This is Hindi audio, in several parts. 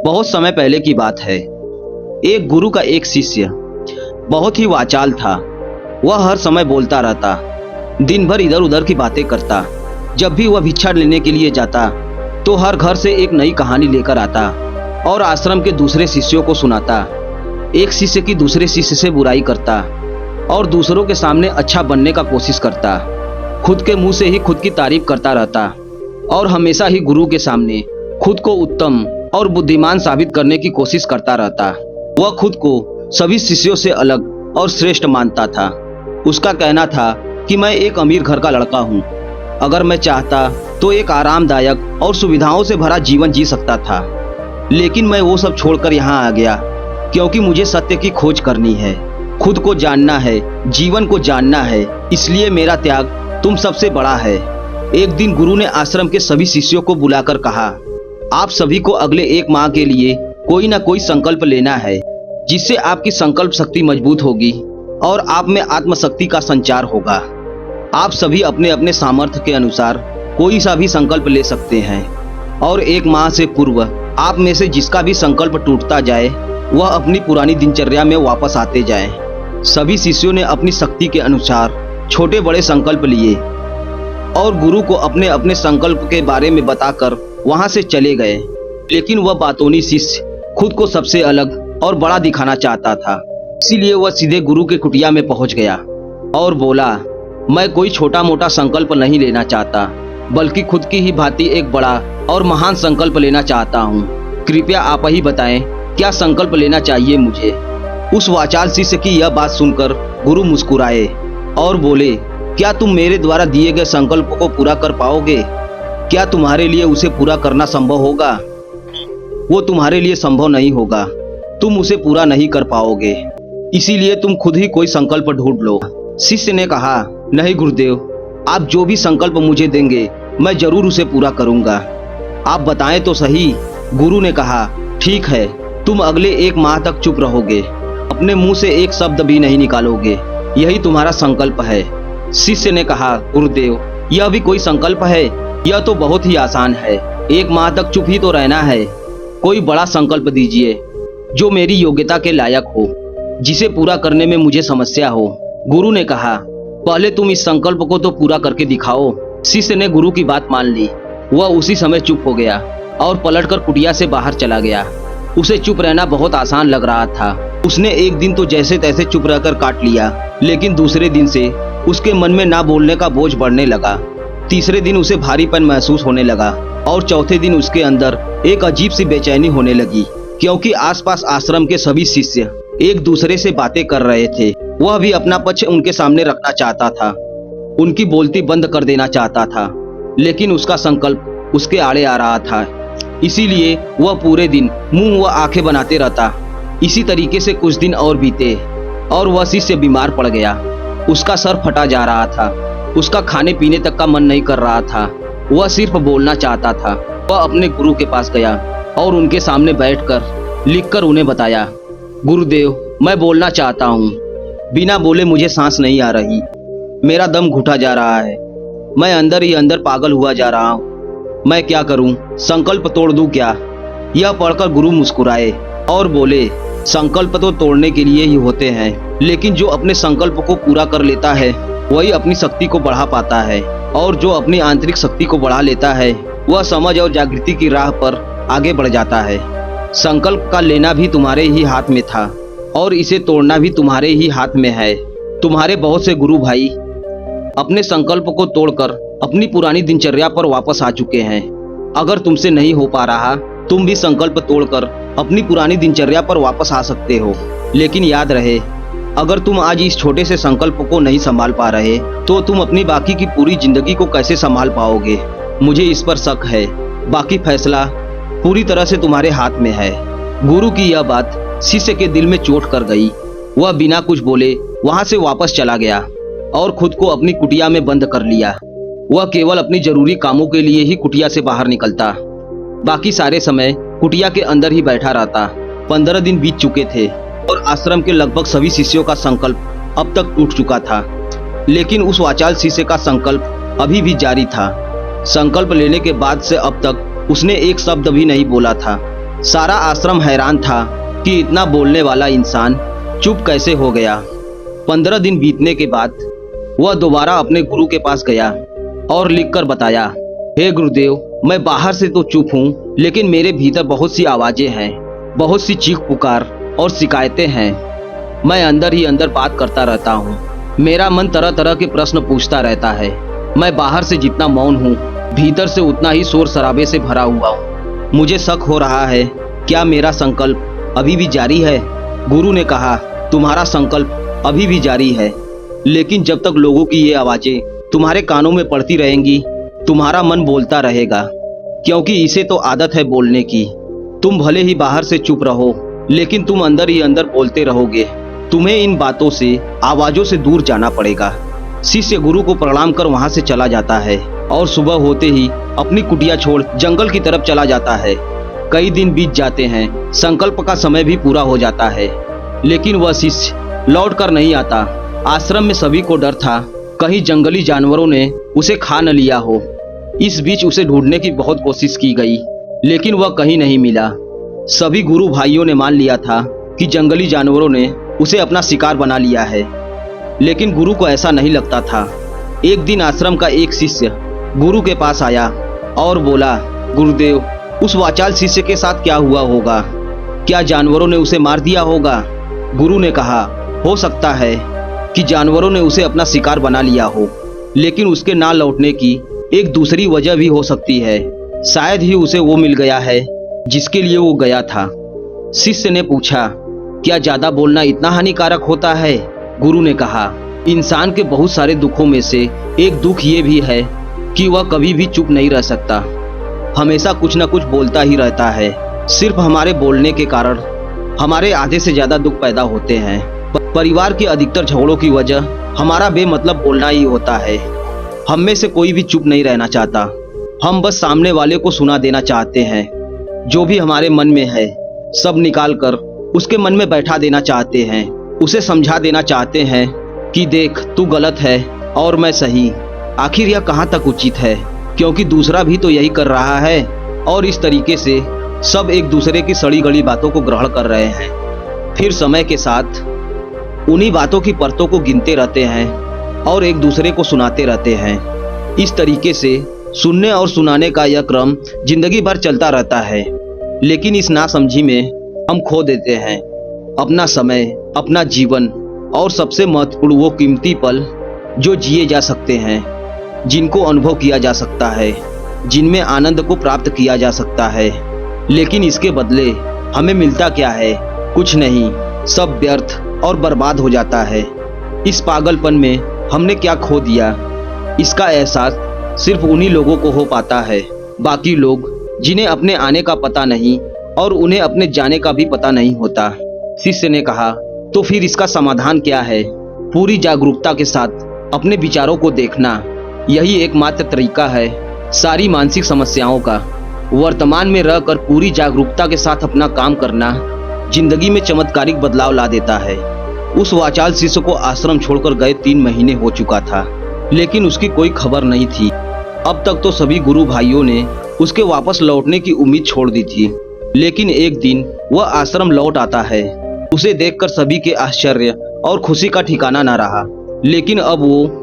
बहुत समय पहले की बात है। एक गुरु का एक शिष्य बहुत ही वाचाल था। वह हर समय बोलता रहता, दिन भर इधर उधर की बातें करता। जब भी वह भिक्षा लेने के लिए जाता तो हर घर से एक नई कहानी लेकर आता और आश्रम के दूसरे शिष्यों को सुनाता। एक शिष्य की दूसरे शिष्य से बुराई करता और दूसरों के सामने अच्छा बनने का कोशिश करता। खुद के मुंह से ही खुद की तारीफ करता रहता और हमेशा ही गुरु के सामने खुद को उत्तम और बुद्धिमान साबित करने की कोशिश करता रहता। वह खुद को सभी शिष्यों से अलग और श्रेष्ठ मानता था। उसका कहना था कि मैं एक अमीर घर का लड़का हूँ। अगर मैं चाहता तो एक आरामदायक और सुविधाओं से भरा जीवन जी सकता था, लेकिन मैं वो सब छोड़कर यहाँ आ गया क्योंकि मुझे सत्य की खोज करनी है, खुद को जानना है, जीवन को जानना है। इसलिए मेरा त्याग तुम सबसे बड़ा है। एक दिन गुरु ने आश्रम के सभी शिष्यों को बुलाकर कहा, आप सभी को अगले 1 माह के लिए कोई ना कोई संकल्प लेना है, जिससे आपकी संकल्प शक्ति मजबूत होगी और आप में आत्मशक्ति का संचार होगा। आप सभी अपने अपने सामर्थ्य के अनुसार कोई सा भी संकल्प ले सकते हैं और 1 माह से पूर्व आप में से जिसका भी संकल्प टूटता जाए वह अपनी पुरानी दिनचर्या में वापस आते जाएं। सभी शिष्यों ने अपनी शक्ति के अनुसार छोटे बड़े संकल्प लिए और गुरु को अपने अपने संकल्प के बारे में बताकर वहां से चले गए। लेकिन वह बातोनी शिष्य खुद को सबसे अलग और बड़ा दिखाना चाहता था, इसीलिए वह सीधे गुरु के कुटिया में पहुंच गया और बोला, मैं कोई छोटा मोटा संकल्प नहीं लेना चाहता, बल्कि खुद की ही भांति एक बड़ा और महान संकल्प लेना चाहता हूँ। कृपया आप ही बताएं क्या संकल्प लेना चाहिए मुझे। उस वाचाल शिष्य की यह बात सुनकर गुरु मुस्कुराए और बोले, क्या तुम मेरे द्वारा दिए गए संकल्प को पूरा कर पाओगे? क्या तुम्हारे लिए उसे पूरा करना संभव होगा? वो तुम्हारे लिए संभव नहीं होगा, तुम उसे पूरा नहीं कर पाओगे, इसीलिए तुम खुद ही कोई संकल्प ढूंढ लो। शिष्य ने कहा, नहीं गुरुदेव, आप जो भी संकल्प मुझे देंगे मैं जरूर उसे पूरा करूंगा, आप बताएं तो सही। गुरु ने कहा, ठीक है, तुम अगले 1 माह तक चुप रहोगे, अपने मुंह से एक शब्द भी नहीं निकालोगे, यही तुम्हारा संकल्प है। शिष्य ने कहा, गुरुदेव, यह भी कोई संकल्प है? यह तो बहुत ही आसान है, 1 माह तक चुप ही तो रहना है। कोई बड़ा संकल्प दीजिए जो मेरी योग्यता के लायक हो, जिसे पूरा करने में मुझे समस्या हो। गुरु ने कहा, पहले तुम इस संकल्प को तो पूरा करके दिखाओ। शिष्य ने गुरु की बात मान ली। वह उसी समय चुप हो गया और पलटकर कुटिया से बाहर चला गया। उसे चुप रहना बहुत आसान लग रहा था। उसने एक दिन तो जैसे तैसे चुप रहकर काट लिया, लेकिन दूसरे दिन से उसके मन में ना बोलने का बोझ बढ़ने लगा। तीसरे दिन उसे भारीपन महसूस होने लगा और चौथे दिन उसके अंदर एक अजीब सी बेचैनी होने लगी, क्योंकि आसपास आश्रम के सभी शिष्य एक दूसरे से बातें कर रहे थे। वह भी अपना पक्ष उनके सामने रखना चाहता था, उनकी बोलती बंद कर देना चाहता था, लेकिन उसका संकल्प उसके आड़े आ रहा था। इसीलिए वह पूरे दिन मुंह व आंखें बनाते रहता। इसी तरीके से कुछ दिन और बीते और वह शिष्य बीमार पड़ गया। उसका सर फटा जा रहा था, उसका खाने पीने तक का मन नहीं कर रहा था, वह सिर्फ बोलना चाहता था। वह अपने गुरु के पास गया और उनके सामने बैठकर लिखकर उन्हें बताया, गुरुदेव, मैं बोलना चाहता हूँ, बिना बोले मुझे सांस नहीं आ रही, मेरा दम घुटा जा रहा है, मैं अंदर ही अंदर पागल हुआ जा रहा हूँ, मैं क्या करूँ, संकल्प तोड़ दूं क्या? यह पढ़कर गुरु मुस्कुराए और बोले, संकल्प तो तोड़ने के लिए ही होते हैं, लेकिन जो अपने संकल्प को पूरा कर लेता है वही अपनी शक्ति को बढ़ा पाता है, और जो अपनी आंतरिक शक्ति को बढ़ा लेता है वह समझ और जागृति की राह पर आगे बढ़ जाता है। संकल्प का लेना भी तुम्हारे ही हाथ में था और इसे तोड़ना भी तुम्हारे ही हाथ में है। तुम्हारे बहुत से गुरु भाई अपने संकल्प को तोड़कर अपनी पुरानी दिनचर्या पर वापस आ चुके हैं। अगर तुमसे नहीं हो पा रहा, तुम भी संकल्प तोड़कर अपनी पुरानी दिनचर्या पर वापस आ सकते हो। लेकिन याद रहे, अगर तुम आज इस छोटे से संकल्प को नहीं संभाल पा रहे तो तुम अपनी बाकी की पूरी जिंदगी को कैसे संभाल पाओगे? मुझे इस पर शक है। बाकी फैसला पूरी तरह से तुम्हारे हाथ में है। गुरु की यह बात शिष्य के दिल में चोट कर गई। वह बिना कुछ बोले वहां से वापस चला गया और खुद को अपनी कुटिया में बंद कर लिया। वह केवल अपनी जरूरी कामों के लिए ही कुटिया से बाहर निकलता, बाकी सारे समय कुटिया के अंदर ही बैठा रहता। 15 दिन बीत चुके थे और आश्रम के लगभग सभी शिष्यों का संकल्प अब तक टूट चुका था, लेकिन उस वाचाल शिष्य का संकल्प अभी भी जारी था। संकल्प लेने के बाद से अब तक उसने एक शब्द भी नहीं बोला था। सारा आश्रम हैरान था कि इतना बोलने वाला इंसान चुप कैसे हो गया। 15 दिन बीतने के बाद वह दोबारा अपने गुरु के पास गया और लिखकर बताया, हे गुरुदेव, मैं बाहर से तो चुप हूँ, लेकिन मेरे भीतर बहुत सी आवाजें हैं, बहुत सी चीख पुकार और शिकायतें हैं। मैं अंदर ही अंदर बात करता रहता हूँ। मेरा मन तरह तरह के प्रश्न पूछता रहता है। मैं बाहर से जितना मौन हूँ, भीतर से उतना ही शोर शराबे से भरा हुआ हूँ। मुझे शक हो रहा है, क्या मेरा संकल्प अभी भी जारी है? गुरु ने कहा, तुम्हारा संकल्प अभी भी जारी है, लेकिन जब तक लोगों की ये आवाजें तुम्हारे कानों में पड़ती रहेंगी, तुम्हारा मन बोलता रहेगा, क्योंकि इसे तो आदत है बोलने की। तुम भले ही बाहर से चुप रहो, लेकिन तुम अंदर ही अंदर बोलते रहोगे। तुम्हें इन बातों से, आवाजों से दूर जाना पड़ेगा। शिष्य गुरु को प्रणाम कर वहां से चला जाता है और सुबह होते ही अपनी कुटिया छोड़ जंगल की तरफ चला जाता है। कई दिन बीत जाते हैं, संकल्प का समय भी पूरा हो जाता है, लेकिन वह शिष्य लौट कर नहीं आता। आश्रम में सभी को डर था, कहीं जंगली जानवरों ने उसे खा न लिया हो। इस बीच उसे ढूंढने की बहुत कोशिश की गई, लेकिन वह कहीं नहीं मिला। सभी गुरु भाइयों ने मान लिया था कि जंगली जानवरों ने उसे अपना शिकार बना लिया है, लेकिन गुरु को ऐसा नहीं लगता था। एक दिन आश्रम का एक शिष्य गुरु के पास आया और बोला, गुरुदेव, उस वाचाल शिष्य के साथ क्या हुआ होगा? क्या जानवरों ने उसे मार दिया होगा? गुरु ने कहा, हो सकता है कि जानवरों ने उसे अपना शिकार बना लिया हो, लेकिन उसके ना लौटने की एक दूसरी वजह भी हो सकती है। शायद ही उसे वो मिल गया है जिसके लिए वो गया था। शिष्य ने पूछा, क्या ज्यादा बोलना इतना हानिकारक होता है? गुरु ने कहा, इंसान के बहुत सारे दुखों में से एक दुख ये भी है कि वह कभी भी चुप नहीं रह सकता, हमेशा कुछ न कुछ बोलता ही रहता है। सिर्फ हमारे बोलने के कारण हमारे आधे से ज्यादा दुख पैदा होते हैं। परिवार के अधिकतर झगड़ों की वजह हमारा बेमतलब बोलना ही होता है। हम में से कोई भी चुप नहीं रहना चाहता। हम बस सामने वाले को सुना देना चाहते हैं। जो भी हमारे मन में है सब निकाल कर उसके मन में बैठा देना चाहते हैं। उसे समझा देना चाहते हैं कि देख, तू गलत है और मैं सही। आखिर यह कहाँ तक उचित है, क्योंकि दूसरा भी तो यही कर रहा है। और इस तरीके से सब एक दूसरे की सड़ी गली बातों को ग्रहण कर रहे हैं। फिर समय के साथ उन्हीं बातों की परतों को गिनते रहते हैं और एक दूसरे को सुनाते रहते हैं। इस तरीके से सुनने और सुनाने का यह क्रम जिंदगी भर चलता रहता है, लेकिन इस नासमझी में हम खो देते हैं अपना समय, अपना जीवन और सबसे महत्वपूर्ण वो कीमती पल जो जिए जा सकते हैं, जिनको अनुभव किया जा सकता है, जिनमें आनंद को प्राप्त किया जा सकता है। लेकिन इसके बदले हमें मिलता क्या है? कुछ नहीं, सब व्यर्थ और बर्बाद हो जाता है। इस पागलपन में हमने क्या खो दिया, इसका एहसास सिर्फ उन्हीं लोगों को हो पाता है। बाकी लोग जिन्हें अपने आने का पता नहीं और उन्हें अपने जाने का भी पता नहीं होता। शिष्य ने कहा, तो फिर इसका समाधान क्या है? पूरी जागरूकता के साथ अपने विचारों को देखना, यही एकमात्र तरीका है सारी मानसिक समस्याओं का। वर्तमान में रहकर पूरी जागरूकता के साथ अपना काम करना जिंदगी में चमत्कारिक बदलाव ला देता है। उस वाचाल शिष्य को आश्रम छोड़कर गए 3 महीने हो चुका था, लेकिन उसकी कोई खबर नहीं थी। अब तक तो सभी गुरु भाइयों ने उसके वापस लौटने की उम्मीद छोड़ दी थी, लेकिन एक दिन वह आश्रम लौट आता है। उसे देखकर सभी के आश्चर्य और खुशी का ठिकाना न रहा। लेकिन अब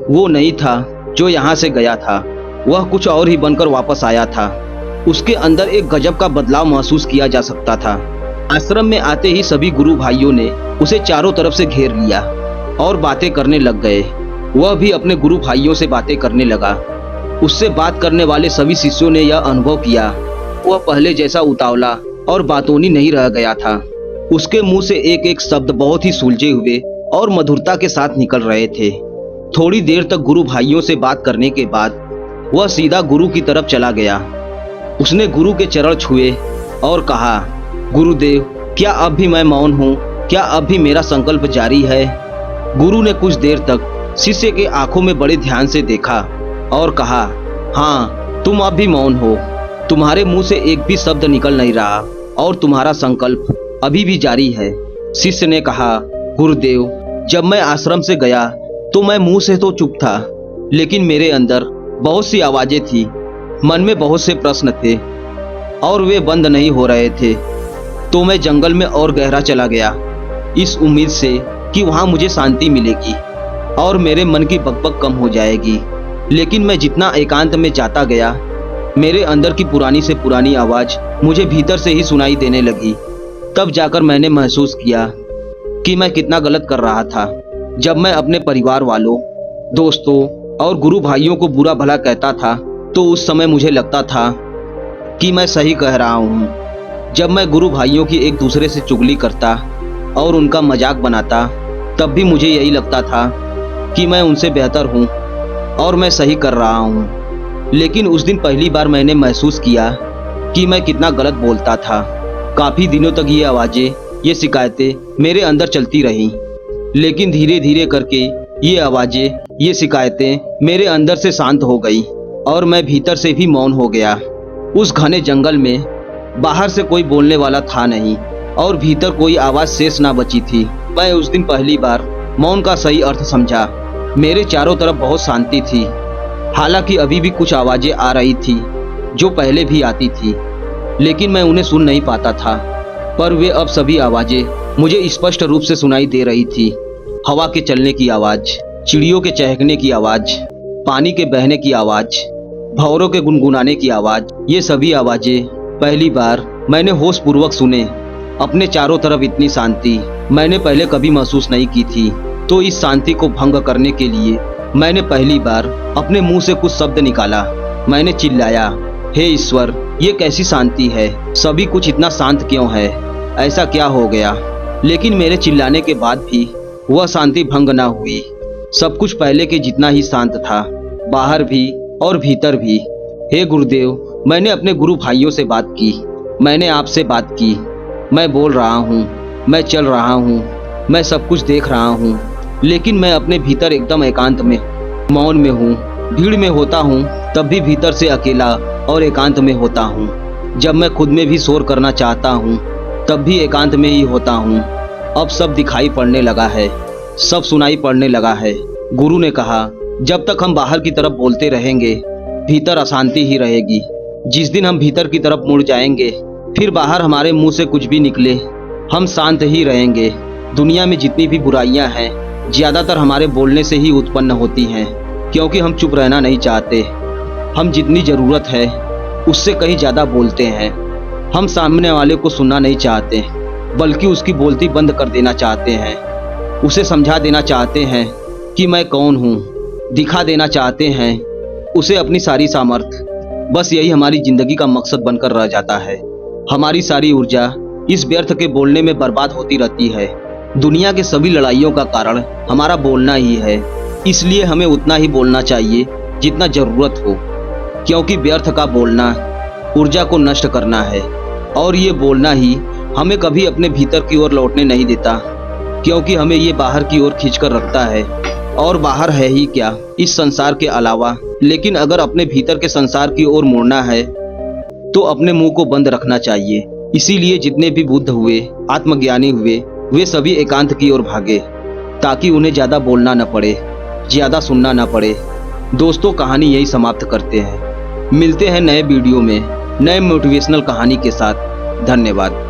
वो नहीं था जो यहाँ से गया था, वह कुछ और ही बनकर वापस आया था। उसके अंदर एक गजब का बदलाव महसूस किया जा सकता था। आश्रम में आते ही सभी गुरु भाइयों ने उसे चारों तरफ से घेर लिया और बातें करने लग गए। वह भी अपने गुरु भाइयों से बातें करने लगा। उससे बात करने वाले सभी शिष्यों ने यह अनुभव किया, वह पहले जैसा उतावला और बातूनी नहीं रह गया था। उसके मुंह से एक एक शब्द बहुत ही सुलझे हुए और मधुरता के साथ निकल रहे थे। थोड़ी देर तक गुरु भाइयों से बात करने के बाद वह सीधा गुरु की तरफ चला गया। उसने गुरु के चरण छुए और कहा, गुरुदेव, क्या अब भी मैं मौन हूँ? क्या अब भी मेरा संकल्प जारी है? गुरु ने कुछ देर तक शिष्य के आंखों में बड़े ध्यान से देखा और कहा, हाँ, तुम अब भी मौन हो। तुम्हारे मुंह से एक भी शब्द निकल नहीं रहा और तुम्हारा संकल्प अभी भी जारी है। शिष्य ने कहा, गुरुदेव, जब मैं आश्रम से गया तो मैं मुंह से तो चुप था, लेकिन मेरे अंदर बहुत सी आवाजें थी। मन में बहुत से प्रश्न थे और वे बंद नहीं हो रहे थे। तो मैं जंगल में और गहरा चला गया, इस उम्मीद से कि वहाँ मुझे शांति मिलेगी और मेरे मन की बकबक कम हो जाएगी। लेकिन मैं जितना एकांत में जाता गया, मेरे अंदर की पुरानी से पुरानी आवाज़ मुझे भीतर से ही सुनाई देने लगी। तब जाकर मैंने महसूस किया कि मैं कितना गलत कर रहा था। जब मैं अपने परिवार वालों, दोस्तों और गुरु भाइयों को बुरा भला कहता था, तो उस समय मुझे लगता था कि मैं सही कह रहा हूँ। जब मैं गुरु भाइयों की एक दूसरे से चुगली करता और उनका मजाक बनाता, तब भी मुझे यही लगता था कि मैं उनसे बेहतर हूँ और मैं सही कर रहा हूँ। लेकिन उस दिन पहली बार मैंने महसूस किया कि मैं कितना गलत बोलता था। काफ़ी दिनों तक ये आवाज़ें, ये शिकायतें मेरे अंदर चलती रहीं। लेकिन धीरे धीरे करके ये आवाज़ें, ये शिकायतें मेरे अंदर से शांत हो गई और मैं भीतर से भी मौन हो गया। उस घने जंगल में बाहर से कोई बोलने वाला था नहीं और भीतर कोई आवाज़ शेष ना बची थी। मैं उस दिन पहली बार मौन का सही अर्थ समझा। मेरे चारों तरफ बहुत शांति थी। हालांकि अभी भी कुछ आवाज़ें आ रही थी जो पहले भी आती थी, लेकिन मैं उन्हें सुन नहीं पाता था। पर वे अब सभी आवाज़ें मुझे स्पष्ट रूप से सुनाई दे रही थी। हवा के चलने की आवाज़, चिड़ियों के चहकने की आवाज़, पानी के बहने की आवाज़, भंवरों के गुनगुनाने की आवाज़, ये सभी आवाज़ें पहली बार मैंने होशपूर्वक सुने। अपने चारों तरफ इतनी शांति मैंने पहले कभी महसूस नहीं की थी। तो इस शांति को भंग करने के लिए मैंने पहली बार अपने मुंह से कुछ शब्द निकाला। मैंने चिल्लाया, हे ईश्वर, ये कैसी शांति है? सभी कुछ इतना शांत क्यों है? ऐसा क्या हो गया? लेकिन मेरे चिल्लाने के बाद भी वह शांति भंग न हुई। सब कुछ पहले के जितना ही शांत था, बाहर भी और भीतर भी। हे गुरुदेव, मैंने अपने गुरु भाइयों से बात की, मैंने आपसे बात की। मैं बोल रहा हूँ, मैं चल रहा हूँ, मैं सब कुछ देख रहा हूँ, लेकिन मैं अपने भीतर एकदम एकांत में, मौन में हूँ। भीड़ में होता हूँ तब भी भीतर से अकेला और एकांत में होता हूँ। जब मैं खुद में भी शोर करना चाहता हूँ तब भी एकांत में ही होता हूँ। अब सब दिखाई पड़ने लगा है, सब सुनाई पड़ने लगा है। गुरु ने कहा, जब तक हम बाहर की तरफ बोलते रहेंगे, भीतर अशांति ही रहेगी। जिस दिन हम भीतर की तरफ मुड़ जाएंगे, फिर बाहर हमारे मुंह से कुछ भी निकले, हम शांत ही रहेंगे। दुनिया में जितनी भी बुराइयां हैं, ज़्यादातर हमारे बोलने से ही उत्पन्न होती हैं, क्योंकि हम चुप रहना नहीं चाहते। हम जितनी ज़रूरत है उससे कहीं ज़्यादा बोलते हैं। हम सामने वाले को सुनना नहीं चाहते, बल्कि उसकी बोलती बंद कर देना चाहते हैं। उसे समझा देना चाहते हैं कि मैं कौन हूँ, दिखा देना चाहते हैं उसे अपनी सारी सामर्थ्य। बस यही हमारी ज़िंदगी का मकसद बनकर रह जाता है। हमारी सारी ऊर्जा इस व्यर्थ के बोलने में बर्बाद होती रहती है। दुनिया के सभी लड़ाइयों का कारण हमारा बोलना ही है। इसलिए हमें उतना ही बोलना चाहिए जितना ज़रूरत हो, क्योंकि व्यर्थ का बोलना ऊर्जा को नष्ट करना है और ये बोलना ही हमें कभी अपने भीतर की ओर लौटने नहीं देता, क्योंकि हमें ये बाहर की ओर खींचकर रखता है। और बाहर है ही क्या इस संसार के अलावा। लेकिन अगर अपने भीतर के संसार की ओर मुड़ना है तो अपने मुंह को बंद रखना चाहिए। इसीलिए जितने भी बुद्ध हुए, आत्मज्ञानी हुए, वे सभी एकांत की ओर भागे, ताकि उन्हें ज़्यादा बोलना न पड़े, ज़्यादा सुनना न पड़े। दोस्तों, कहानी यही समाप्त करते हैं। मिलते हैं नए वीडियो में नए मोटिवेशनल कहानी के साथ। धन्यवाद।